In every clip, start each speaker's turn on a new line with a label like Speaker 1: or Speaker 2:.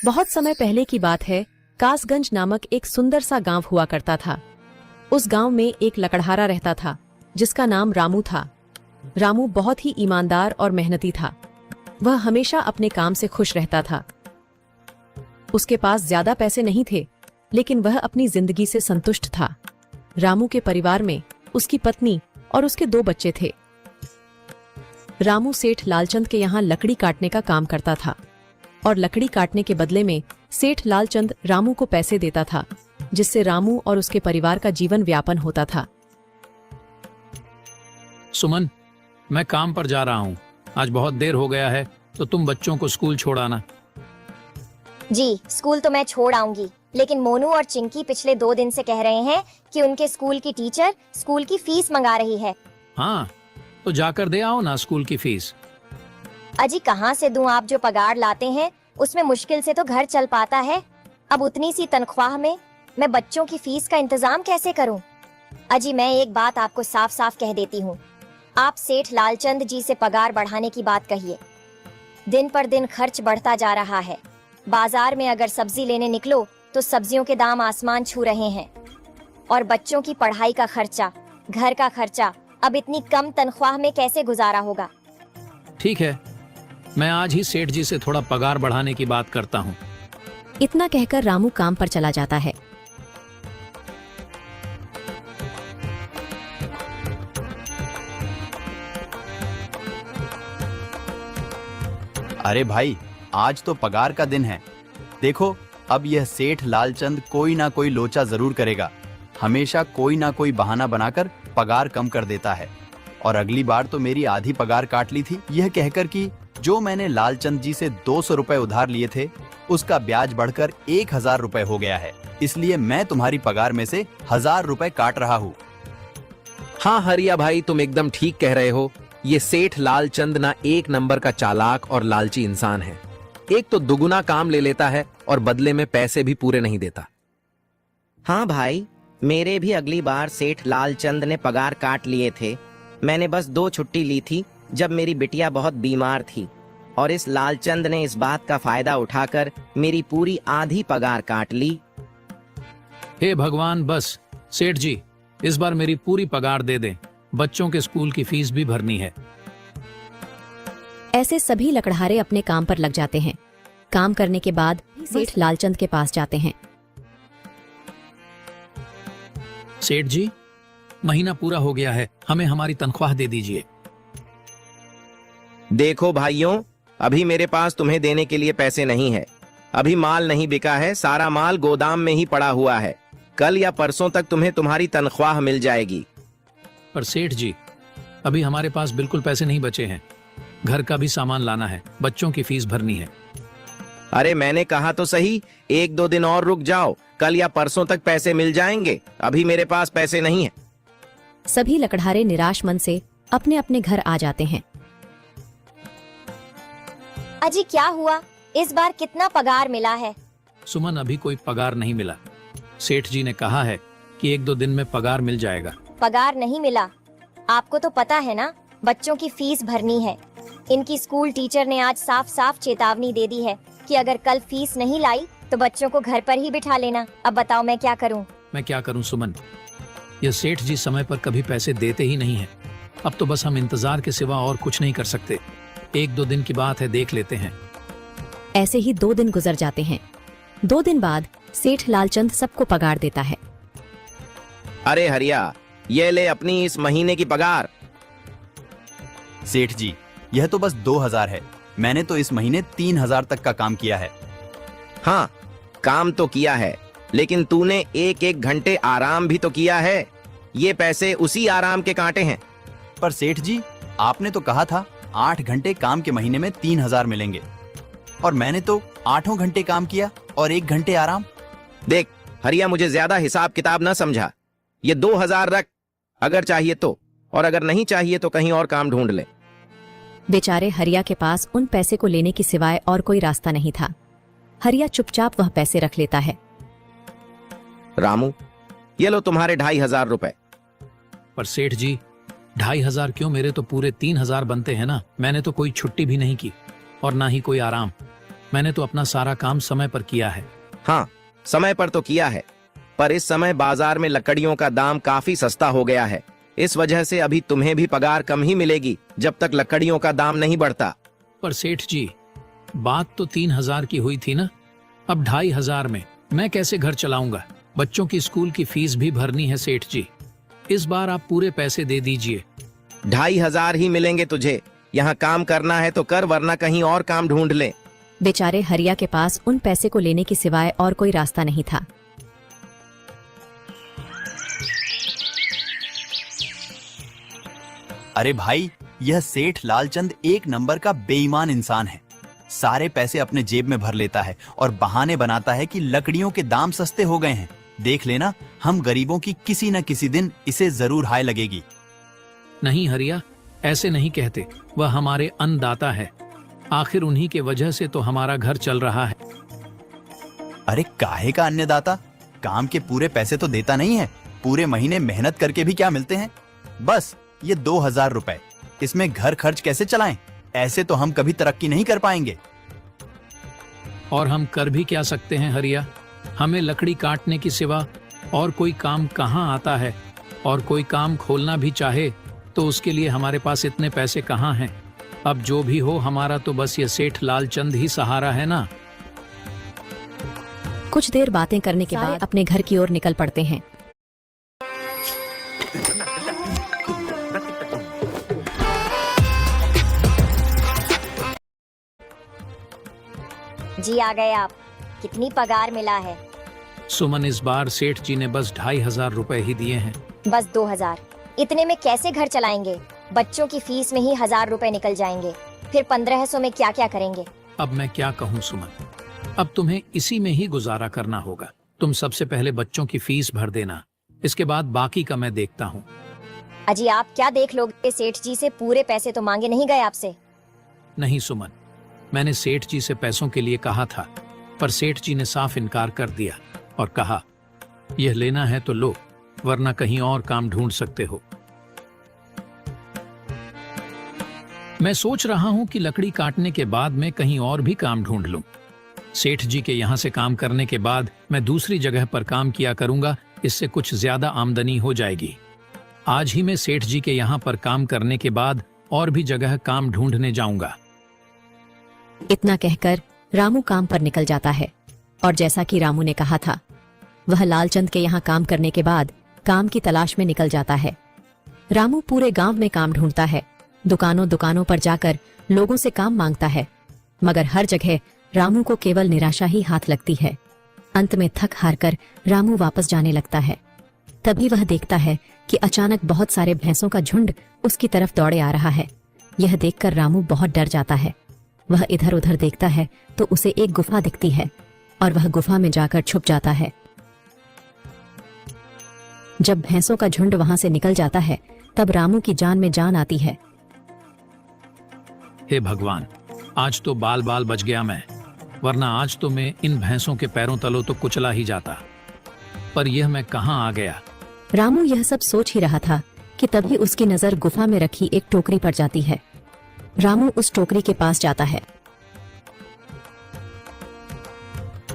Speaker 1: बहुत समय पहले की बात है। कासगंज नामक एक सुंदर सा गांव हुआ करता था। उस गांव में एक लकड़हारा रहता था जिसका नाम रामू था। रामू बहुत ही ईमानदार और मेहनती था। वह हमेशा अपने काम से खुश रहता था। उसके पास ज्यादा पैसे नहीं थे, लेकिन वह अपनी जिंदगी से संतुष्ट था। रामू के परिवार में उसकी पत्नी और उसके 2 बच्चे थे। रामू सेठ लालचंद के यहाँ लकड़ी काटने का काम करता था और लकड़ी काटने के बदले में सेठ लालचंद रामू को पैसे देता था, जिससे रामू और उसके परिवार का जीवन व्यापन होता था।
Speaker 2: सुमन, मैं काम पर जा रहा हूँ। आज बहुत देर हो गया है, तो तुम बच्चों को स्कूल छोड़ आना।
Speaker 3: जी, स्कूल तो मैं छोड़ आऊंगी, लेकिन मोनू और चिंकी पिछले 2 दिन से कह रहे हैं कि उनके स्कूल की टीचर स्कूल की फीस मंगा रही है।
Speaker 2: हाँ, तो जाकर दे आओ ना स्कूल की फीस।
Speaker 3: अजी कहाँ से दूं? आप जो पगार लाते हैं उसमें मुश्किल से तो घर चल पाता है। अब उतनी सी तनख्वाह में मैं बच्चों की फीस का इंतजाम कैसे करूं? अजी मैं एक बात आपको साफ साफ कह देती हूँ, आप सेठ लालचंद जी से पगार बढ़ाने की बात कहिए। दिन पर दिन खर्च बढ़ता जा रहा है। बाजार में अगर सब्जी लेने निकलो तो सब्जियों के दाम आसमान छू रहे हैं, और बच्चों की पढ़ाई का खर्चा, घर का खर्चा अब इतनी कम तनख्वाह में कैसे गुजारा होगा?
Speaker 2: ठीक है, मैं आज ही सेठ जी से थोड़ा पगार बढ़ाने की बात करता हूँ।
Speaker 1: इतना कहकर रामू काम पर चला जाता है।
Speaker 4: अरे भाई, आज तो पगार का दिन है। देखो, अब यह सेठ लालचंद कोई ना कोई लोचा जरूर करेगा। हमेशा कोई ना कोई बहाना बनाकर पगार कम कर देता है। और अगली बार तो मेरी आधी पगार काट ली थी, यह कहकर कि जो मैंने लालचंद जी से 200 रुपए उधार लिए थे, उसका ब्याज बढ़कर 1000 रुपए हो गया है। इसलिए मैं तुम्हारी पगार में से 1000 रुपए काट रहा हूँ।
Speaker 5: हाँ हरिया भाई, तुम एकदम ठीक कह रहे हो। ये सेठ लालचंद ना एक नंबर का चालाक और लालची इंसान है। एक तो दुगुना काम ले लेता है और बदले में पैसे भी पूरे नहीं देता।
Speaker 6: हाँ भाई, मेरे भी अगली बार सेठ लालचंद ने पगार काट लिए थे। मैंने बस 2 छुट्टी ली थी जब मेरी बिटिया बहुत बीमार थी, और इस लालचंद ने इस बात का फायदा उठाकर मेरी पूरी आधी पगार काट ली।
Speaker 2: हे भगवान, बस सेठ जी, इस बार मेरी पूरी पगार दे दें। बच्चों के स्कूल की फीस भी भरनी है।
Speaker 1: ऐसे सभी लकड़हारे अपने काम पर लग जाते हैं। काम करने के बाद सेठ लालचंद के पास जाते हैं।
Speaker 2: सेठ जी, महीना पूरा हो गया है, हमें हमारी तनख्वाह दे दीजिए।
Speaker 5: देखो भाइयों, अभी मेरे पास तुम्हें देने के लिए पैसे नहीं है। अभी माल नहीं बिका है, सारा माल गोदाम में ही पड़ा हुआ है। कल या परसों तक तुम्हें तुम्हारी तनख्वाह मिल जाएगी।
Speaker 2: पर सेठ जी, अभी हमारे पास बिल्कुल पैसे नहीं बचे हैं। घर का भी सामान लाना है, बच्चों की फीस भरनी है।
Speaker 5: अरे मैंने कहा तो सही, 1-2 दिन और रुक जाओ, कल या परसों तक पैसे मिल जाएंगे। अभी मेरे पास पैसे नहीं है।
Speaker 1: सभी लकड़हारे निराश मन से अपने अपने घर आ जाते हैं।
Speaker 3: अजी क्या हुआ? इस बार कितना पगार मिला है?
Speaker 2: सुमन, अभी कोई पगार नहीं मिला। सेठ जी ने कहा है कि 1-2 दिन में पगार मिल जाएगा।
Speaker 3: पगार नहीं मिला? आपको तो पता है ना, बच्चों की फीस भरनी है। इनकी स्कूल टीचर ने आज साफ साफ चेतावनी दे दी है कि अगर कल फीस नहीं लाई तो बच्चों को घर पर ही बिठा लेना। अब बताओ मैं क्या करूं?
Speaker 2: मैं क्या करूं सुमन, यह सेठ जी समय पर कभी पैसे देते ही नहीं है। अब तो बस हम इंतजार के सिवा और कुछ नहीं कर सकते। 1-2 दिन की बात है, देख लेते हैं।
Speaker 1: ऐसे ही 2 दिन गुजर जाते हैं। 2 दिन बाद सेठ लालचंद सबको पगार देता है।
Speaker 5: अरे हरिया, ये ले अपनी इस महीने की पगार।
Speaker 4: सेठ जी, यह तो बस 2000 है। मैंने तो इस महीने 3000 तक का काम किया है।
Speaker 5: हाँ, काम तो किया है, लेकिन तूने 1-1 घंटे आराम भी तो किया है। ये पैसे उसी आराम के कांटे हैं।
Speaker 4: पर सेठ जी, आपने तो कहा था 8 घंटे काम के महीने में 3000 मिलेंगे, और मैंने तो 8 घंटे काम किया और 1 घंटे आराम।
Speaker 5: देख हरिया, मुझे ज्यादा हिसाब किताब ना समझा। ये 2000 रख, अगर चाहिए तो, और अगर नहीं चाहिए तो कहीं और काम ढूंढ ले।
Speaker 1: बेचारे हरिया के पास उन पैसे को लेने की सिवाय और कोई रास्ता नहीं था। हरिया चुपचाप वह पैसे रख लेता है।
Speaker 5: रामू, ये लो तुम्हारे 2500 रुपए।
Speaker 2: पर सेठ जी, 2500 क्यों? मेरे तो पूरे 3000 बनते हैं ना। मैंने तो कोई छुट्टी भी नहीं की और ना ही कोई आराम। मैंने तो अपना सारा काम समय पर किया है।
Speaker 6: हाँ, समय पर तो किया है, पर इस समय बाजार में लकड़ियों का दाम काफी सस्ता हो गया है। इस वजह से अभी तुम्हें भी पगार कम ही मिलेगी जब तक लकड़ियों का दाम नहीं बढ़ता।
Speaker 2: पर सेठ जी, बात तो 3,000 की हुई थी ना, अब 2,500 में मैं कैसे घर चलाऊंगा? बच्चों की स्कूल की फीस भी भरनी है सेठ जी। इस बार आप पूरे पैसे दे दीजिए।
Speaker 6: 2,500 ही मिलेंगे तुझे। यहाँ काम करना है तो कर, वरना कहीं और काम ढूंढ ले।
Speaker 1: बेचारे हरिया के पास उन पैसे को लेने की सिवाय और कोई रास्ता नहीं था।
Speaker 4: अरे भाई, यह सेठ लालचंद एक नंबर का बेईमान इंसान है। सारे पैसे अपने जेब में भर लेता है और बहाने बनाता है कि लकड़ियों के दाम सस्ते हो गए हैं। देख लेना, हम गरीबों की किसी न किसी दिन इसे जरूर हाय लगेगी।
Speaker 2: नहीं हरिया, ऐसे नहीं कहते। वह हमारे अन्नदाता है, आखिर उन्हीं के वजह से तो हमारा घर चल रहा है।
Speaker 4: अरे काहे का अन्नदाता? काम के पूरे पैसे तो देता नहीं है। पूरे महीने मेहनत करके भी क्या मिलते हैं? बस ये 2,000 रुपए, इसमें घर खर्च कैसे चलाएं? ऐसे तो हम कभी तरक्की नहीं कर पाएंगे।
Speaker 2: और हम कर भी क्या सकते हैं हरिया? हमें लकड़ी काटने की सिवा और कोई काम कहाँ आता है? और कोई काम खोलना भी चाहे तो उसके लिए हमारे पास इतने पैसे कहाँ हैं? अब जो भी हो, हमारा तो बस ये सेठ लालचंद ही सहारा है ना।
Speaker 1: कुछ देर बातें करने के बाद अपने घर की ओर निकल पड़ते हैं।
Speaker 3: जी आ गए आप। कितनी पगार मिला है?
Speaker 2: सुमन, इस बार सेठ जी ने बस 2,500 रुपए ही दिए हैं।
Speaker 3: बस 2,000? इतने में कैसे घर चलाएंगे? बच्चों की फीस में ही 1,000 रुपए निकल जाएंगे, फिर 1,500 में क्या क्या करेंगे?
Speaker 2: अब मैं क्या कहूँ सुमन, अब तुम्हें इसी में ही गुजारा करना होगा। तुम सबसे पहले बच्चों की फीस भर देना, इसके बाद बाकी का मैं देखता हूँ।
Speaker 3: अजी आप क्या देख लोगे? सेठ जी से पूरे पैसे तो मांगे नहीं गए आपसे?
Speaker 2: नहीं सुमन, मैंने सेठ जी से पैसों के लिए कहा था, पर सेठ जी ने साफ इनकार कर दिया और कहा, यह लेना है तो लो, वरना कहीं और काम ढूंढ सकते हो। मैं सोच रहा हूं कि लकड़ी काटने के बाद मैं कहीं और भी काम ढूंढ लूं। सेठ जी के यहां से काम करने के बाद मैं दूसरी जगह पर काम किया करूंगा, इससे कुछ ज्यादा आमदनी हो जाएगी। आज ही मैं सेठ जी के यहां पर काम करने के बाद और भी जगह काम ढूंढने जाऊंगा।
Speaker 1: इतना कहकर रामू काम पर निकल जाता है और जैसा कि रामू ने कहा था, वह लालचंद के यहाँ काम करने के बाद काम की तलाश में निकल जाता है। रामू पूरे गांव में काम ढूंढता है, दुकानों दुकानों पर जाकर लोगों से काम मांगता है, मगर हर जगह रामू को केवल निराशा ही हाथ लगती है। अंत में थक हार कर रामू वापस जाने लगता है। तभी वह देखता है कि अचानक बहुत सारे भैंसों का झुंड उसकी तरफ दौड़े आ रहा है। यह देखकर रामू बहुत डर जाता है। वह इधर उधर देखता है तो उसे एक गुफा दिखती है और वह गुफा में जाकर छुप जाता है। जब भैंसों का झुंड वहां से निकल जाता है तब रामू की जान में जान आती है।
Speaker 2: हे भगवान, आज तो बाल बाल बच गया मैं, वरना आज तो मैं इन भैंसों के पैरों तलों तो कुचला ही जाता। पर यह मैं कहाँ आ गया?
Speaker 1: रामू यह सब सोच ही रहा था कि तभी उसकी नजर गुफा में रखी एक टोकरी पर जाती है। रामू उस टोकरी के पास जाता है।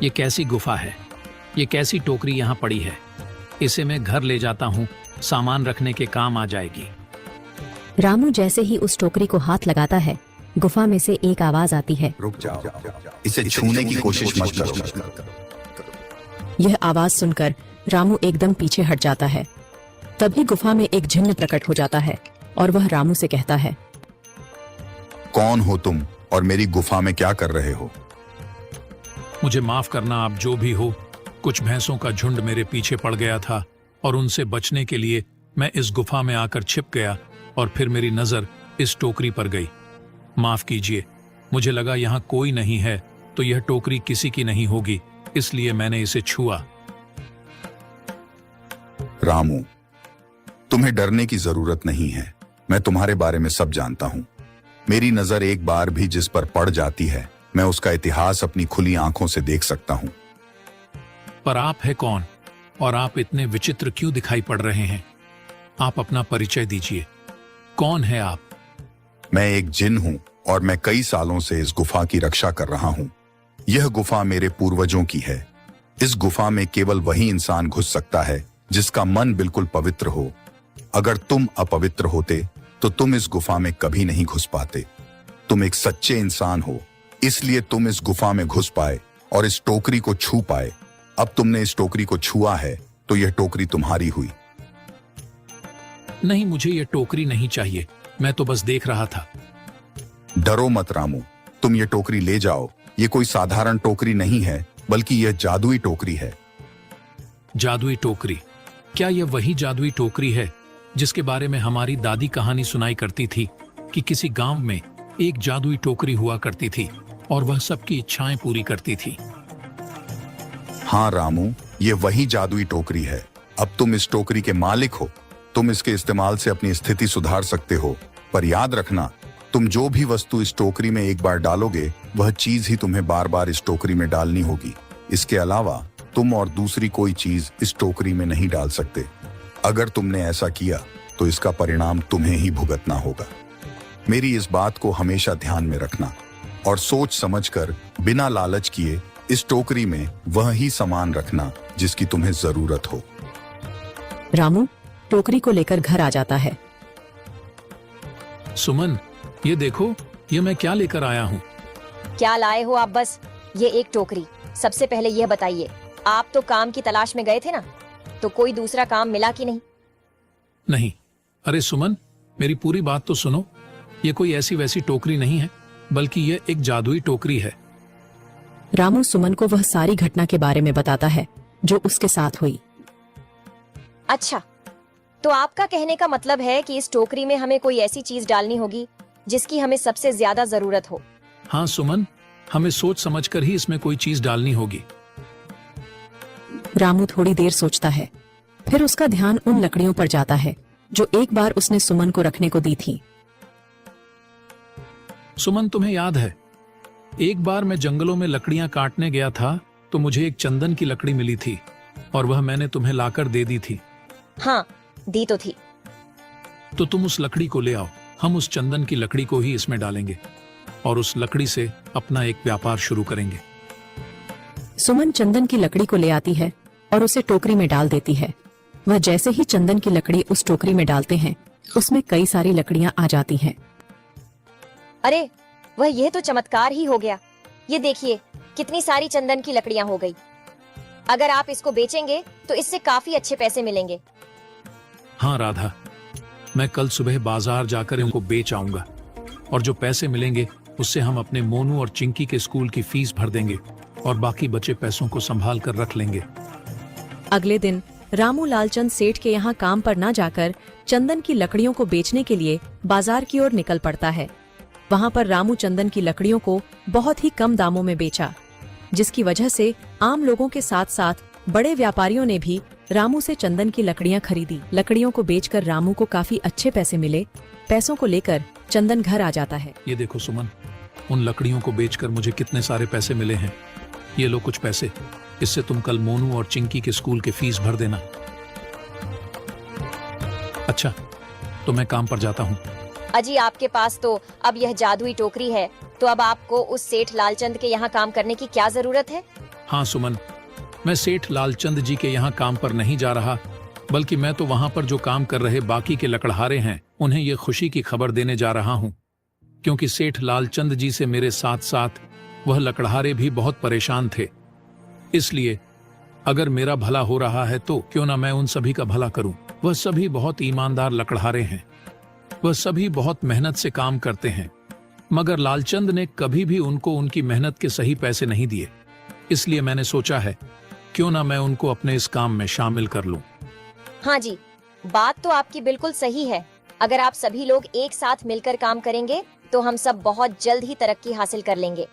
Speaker 2: ये कैसी गुफा है? ये कैसी टोकरी यहाँ पड़ी है? इसे मैं घर ले जाता हूँ, सामान रखने के काम आ जाएगी।
Speaker 1: रामू जैसे ही उस टोकरी को हाथ लगाता है, गुफा में से एक आवाज आती है,
Speaker 7: रुक जाओ, इसे छूने की कोशिश मत करो।
Speaker 1: यह आवाज सुनकर रामू एकदम पीछे हट जाता है। तभी गुफा में एक जिन्न प्रकट हो जाता है और वह रामू से कहता है,
Speaker 7: कौन हो तुम और मेरी गुफा में क्या कर रहे हो?
Speaker 2: मुझे माफ करना, आप जो भी हो। कुछ भैंसों का झुंड मेरे पीछे पड़ गया था और उनसे बचने के लिए मैं इस गुफा में आकर छिप गया और फिर मेरी नजर इस टोकरी पर गई। माफ कीजिए, मुझे लगा यहाँ कोई नहीं है तो यह टोकरी किसी की नहीं होगी, इसलिए मैंने इसे छुआ।
Speaker 7: रामू, तुम्हें डरने की जरूरत नहीं है। मैं तुम्हारे बारे में सब जानता हूँ। मेरी नजर एक बार भी जिस पर पड़ जाती है, मैं उसका इतिहास अपनी खुली आंखों से देख सकता हूँ।
Speaker 2: पर आप है कौन और आप इतने विचित्र क्यों दिखाई पड़ रहे हैं? आप अपना परिचय दीजिए। कौन है आप?
Speaker 7: मैं एक जिन हूँ और मैं कई सालों से इस गुफा की रक्षा कर रहा हूँ। यह गुफा मेरे पूर्वजों की है। इस गुफा में केवल वही इंसान घुस सकता है जिसका मन बिल्कुल पवित्र हो। अगर तुम अपवित्र होते तो तुम इस गुफा में कभी नहीं घुस पाते। तुम एक सच्चे इंसान हो, इसलिए तुम इस गुफा में घुस पाए और इस टोकरी को छू पाए। अब तुमने इस टोकरी को छुआ है तो यह टोकरी तुम्हारी हुई।
Speaker 2: नहीं, मुझे ये टोकरी नहीं चाहिए, मैं तो बस देख रहा था।
Speaker 7: डरो मत रामू, तुम ये टोकरी ले जाओ। ये कोई साधारण टोकरी नहीं है, बल्कि यह जादुई टोकरी है।
Speaker 2: जादुई टोकरी? क्या यह वही जादुई टोकरी है जिसके बारे में हमारी दादी कहानी सुनाई करती थी कि किसी गांव में एक जादुई टोकरी हुआ करती थी और वह सबकी इच्छाएं पूरी करती थी?
Speaker 7: हाँ रामू, ये वही जादुई टोकरी है। अब तुम इस टोकरी के मालिक हो। तुम इसके इस्तेमाल से अपनी स्थिति सुधार सकते हो, पर याद रखना, तुम जो भी वस्तु इस टोकरी में एक बार डालोगे वह चीज ही तुम्हें बार बार इस टोकरी में डालनी होगी। इसके अलावा तुम और दूसरी कोई चीज इस टोकरी में नहीं डाल सकते। अगर तुमने ऐसा किया तो इसका परिणाम तुम्हें ही भुगतना होगा। मेरी इस बात को हमेशा ध्यान में रखना और सोच समझकर बिना लालच किए इस टोकरी में वह ही सामान रखना जिसकी तुम्हें जरूरत हो।
Speaker 1: रामू टोकरी को लेकर घर आ जाता है।
Speaker 2: सुमन, ये देखो, ये मैं क्या लेकर आया हूँ।
Speaker 3: क्या लाए हो आप? बस ये एक टोकरी। सबसे पहले यह बताइए, आप तो काम की तलाश में गए थे ना, तो कोई दूसरा काम मिला कि नहीं?
Speaker 2: नहीं। अरे सुमन, मेरी पूरी बात तो सुनो। ये कोई ऐसी वैसी टोकरी नहीं है, बल्कि यह एक जादुई टोकरी है।
Speaker 1: रामू सुमन को वह सारी घटना के बारे में बताता है जो उसके साथ हुई।
Speaker 3: अच्छा, तो आपका कहने का मतलब है कि इस टोकरी में हमें कोई ऐसी चीज डालनी होगी जिसकी हमें सबसे ज्यादा जरूरत हो।
Speaker 2: हाँ सुमन, हमें सोच समझकर ही इसमें कोई चीज डालनी होगी।
Speaker 1: रामू थोड़ी देर सोचता है, फिर उसका ध्यान उन लकड़ियों पर जाता है जो एक बार उसने सुमन को रखने को दी थी।
Speaker 2: सुमन, तुम्हें याद है, एक बार मैं जंगलों में लकड़ियां काटने गया था तो मुझे एक चंदन की लकड़ी मिली थी और वह मैंने तुम्हें लाकर दे दी थी।
Speaker 3: हाँ, दी तो थी।
Speaker 2: तो तुम उस लकड़ी को ले आओ। हम उस चंदन की लकड़ी को ही इसमें डालेंगे और उस लकड़ी से अपना एक व्यापार शुरू करेंगे।
Speaker 1: सुमन चंदन की लकड़ी को ले आती है और उसे टोकरी में डाल देती है। वह जैसे ही चंदन की लकड़ी उस टोकरी में डालते हैं, उसमें कई सारी लकड़ियां आ जाती हैं।
Speaker 3: अरे वह, यह तो चमत्कार ही हो गया। ये देखिए, कितनी सारी चंदन की लकड़ियां हो गई। अगर आप इसको बेचेंगे तो इससे काफी अच्छे पैसे मिलेंगे।
Speaker 2: हाँ राधा, मैं कल सुबह बाजार जाकर इनको बेच आऊंगा और जो पैसे मिलेंगे उससे हम अपने मोनू और चिंकी के स्कूल की फीस भर देंगे और बाकी बचे पैसों को संभाल कर रख लेंगे।
Speaker 1: अगले दिन रामू लालचंद सेठ के यहाँ काम पर न जाकर चंदन की लकड़ियों को बेचने के लिए बाजार की ओर निकल पड़ता है। वहाँ पर रामू चंदन की लकड़ियों को बहुत ही कम दामों में बेचा, जिसकी वजह से आम लोगों के साथ साथ बड़े व्यापारियों ने भी रामू से चंदन की लकड़ियां खरीदी। लकड़ियों को बेचकर रामू को काफी अच्छे पैसे मिले। पैसों को लेकर चंदन घर आ जाता है।
Speaker 2: ये देखो सुमन, उन लकड़ियों को बेचकर मुझे कितने सारे पैसे मिले हैं। ये लो कुछ पैसे, इससे तुम कल मोनू और चिंकी के स्कूल के फीस भर देना। अच्छा, तो मैं काम पर जाता हूँ।
Speaker 3: अजी, आपके पास तो अब यह जादुई टोकरी है, तो अब आपको उस सेठ लालचंद के यहाँ काम करने की क्या जरूरत है?
Speaker 2: हाँ सुमन, मैं सेठ लालचंद जी के यहाँ काम पर नहीं जा रहा, बल्कि मैं तो वहाँ पर जो काम कर रहे बाकी के लकड़हारे हैं उन्हें ये खुशी की खबर देने जा रहा हूँ, क्योंकि सेठ लालचंद जी से मेरे साथ साथ वह लकड़हारे भी बहुत परेशान थे। इसलिए अगर मेरा भला हो रहा है तो क्यों ना मैं उन सभी का भला करूं। वह सभी बहुत ईमानदार लकड़हारे हैं, वह सभी बहुत मेहनत से काम करते हैं, मगर लालचंद ने कभी भी उनको उनकी मेहनत के सही पैसे नहीं दिए। इसलिए मैंने सोचा है क्यों ना मैं उनको अपने इस काम में शामिल कर लूं।
Speaker 3: हाँ जी, बात तो आपकी बिल्कुल सही है। अगर आप सभी लोग एक साथ मिलकर काम करेंगे तो हम सब बहुत जल्द ही तरक्की हासिल कर लेंगे।